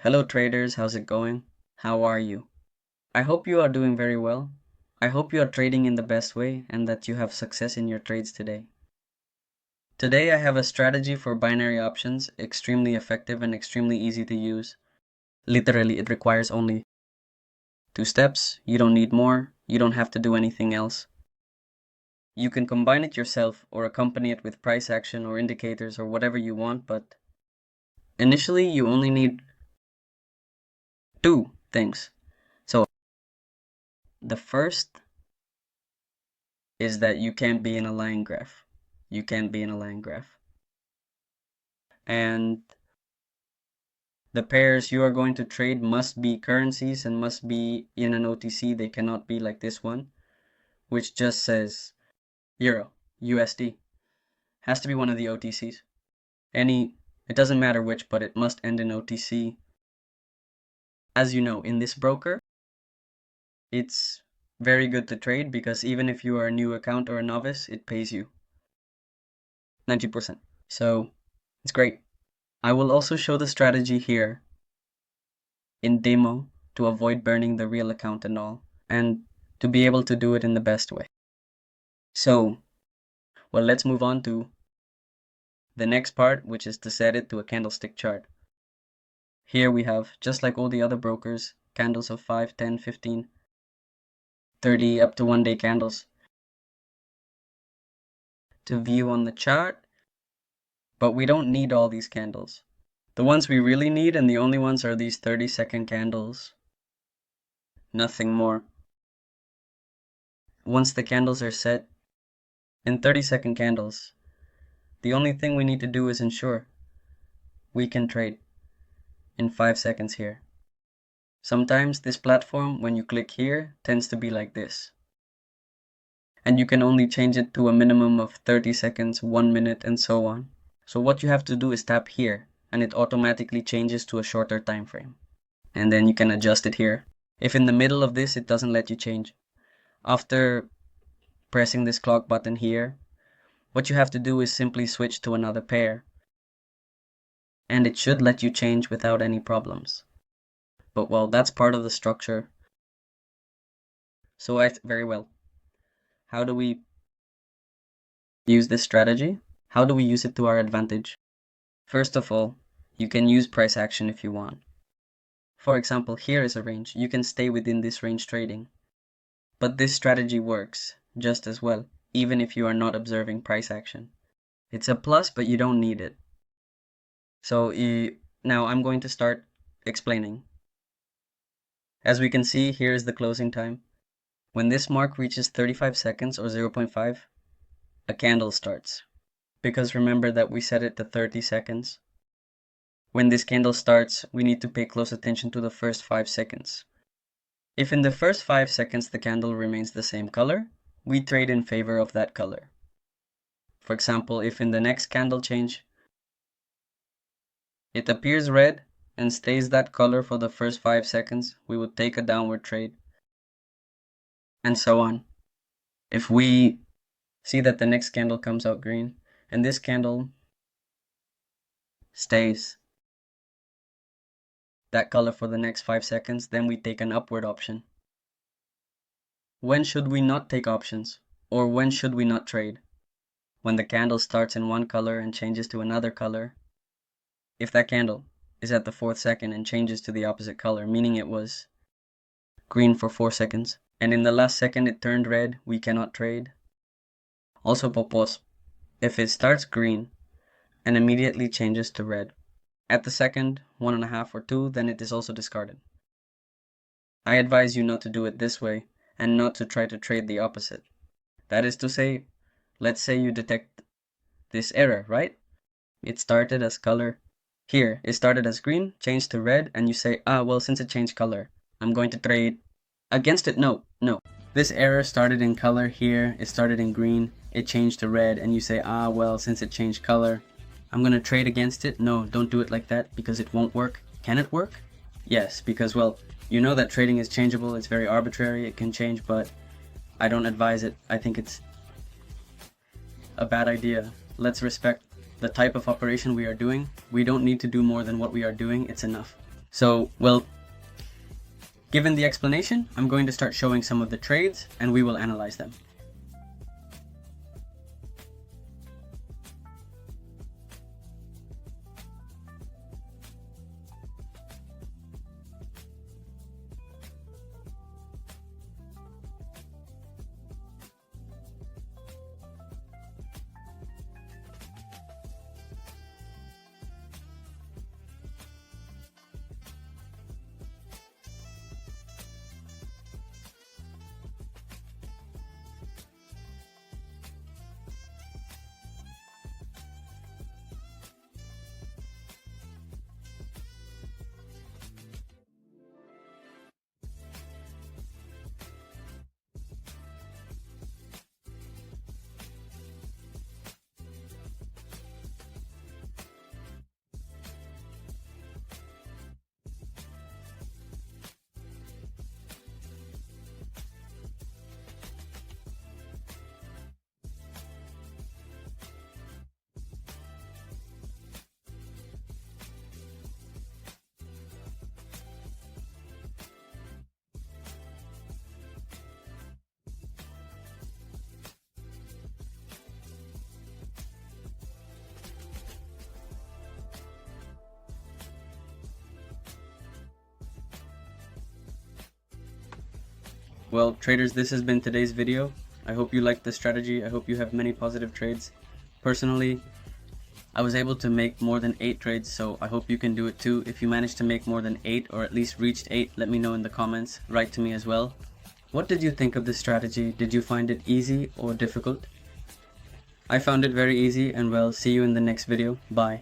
Hello traders, how's it going? How are you? I hope you are doing very well. I hope you are trading in the best way and that you have success in your trades today. Today I have a strategy for binary options, extremely effective and extremely easy to use. Literally, it requires only 2 steps. You don't need more. You don't have to do anything else. You can combine it yourself or accompany it with price action or indicators or whatever you want, but initially you only need two things. So the first is that you can't be in a line graph. You can't be in a line graph. And the pairs you are going to trade must be currencies and must be in an OTC. They cannot be like this one, which just says Euro, USD. Has to be one of the OTCs. It doesn't matter which, but it must end in OTC. As you know, in this broker, it's very good to trade because even if you are a new account or a novice, it pays you 90%. So it's great. I will also show the strategy here in demo to avoid burning the real account and all, and to be able to do it in the best way. So, well, let's move on to the next part, which is to set it to a candlestick chart. Here we have, just like all the other brokers, candles of 5, 10, 15, 30, up to 1 day candles to view on the chart, but we don't need all these candles. The ones we really need and the only ones are these 30-second candles. Nothing more. Once the candles are set in 30-second candles, the only thing we need to do is ensure we can trade in 5 seconds here. Sometimes this platform, when you click here, tends to be like this. And you can only change it to a minimum of 30 seconds, 1 minute, and so on. So what you have to do is tap here, and it automatically changes to a shorter time frame. And then you can adjust it here. If in the middle of this, it doesn't let you change. After pressing this clock button here, what you have to do is simply switch to another pair. And it should let you change without any problems. But well, that's part of the structure. So very well. How do we use this strategy? How do we use it to our advantage? First of all, you can use price action if you want. For example, here is a range. You can stay within this range trading. But this strategy works just as well, even if you are not observing price action. It's a plus, but you don't need it. So now I'm going to start explaining. As we can see, here is the closing time. When this mark reaches 35 seconds or 0.5, a candle starts. Because remember that we set it to 30 seconds. When this candle starts, we need to pay close attention to the first 5 seconds. If in the first 5 seconds the candle remains the same color, we trade in favor of that color. For example, if in the next candle change, it appears red and stays that color for the first 5 seconds, we would take a downward trade. And so on. If we see that the next candle comes out green, and this candle stays that color for the next 5 seconds, then we take an upward option. When should we not take options? Or when should we not trade? When the candle starts in one color and changes to another color. If that candle is at the 4th second and changes to the opposite color, meaning it was green for 4 seconds, and in the last second it turned red, we cannot trade. Also popos, if it starts green and immediately changes to red, at the second, 1.5 or 2, then it is also discarded. I advise you not to do it this way and not to try to trade the opposite. That is to say, let's say you detect this error, right? It started as color. Here, it started as green, changed to red, and you say, well, since it changed color, I'm going to trade against it. No. This error started in color here, it started in green, it changed to red, and you say, well, since it changed color, I'm going to trade against it. No, don't do it like that because it won't work. Can it work? Yes, because, well, you know that trading is changeable, it's very arbitrary, it can change, but I don't advise it. I think it's a bad idea. Let's respect the type of operation we are doing. We don't need to do more than what we are doing, it's enough. So, well, given the explanation, I'm going to start showing some of the trades and we will analyze them. Well, traders, this has been today's video. I hope you liked the strategy. I hope you have many positive trades. Personally, I was able to make more than 8 trades, so I hope you can do it too. If you managed to make more than 8 or at least reached 8, let me know in the comments. Write to me as well. What did you think of this strategy? Did you find it easy or difficult? I found it very easy, and well, see you in the next video. Bye.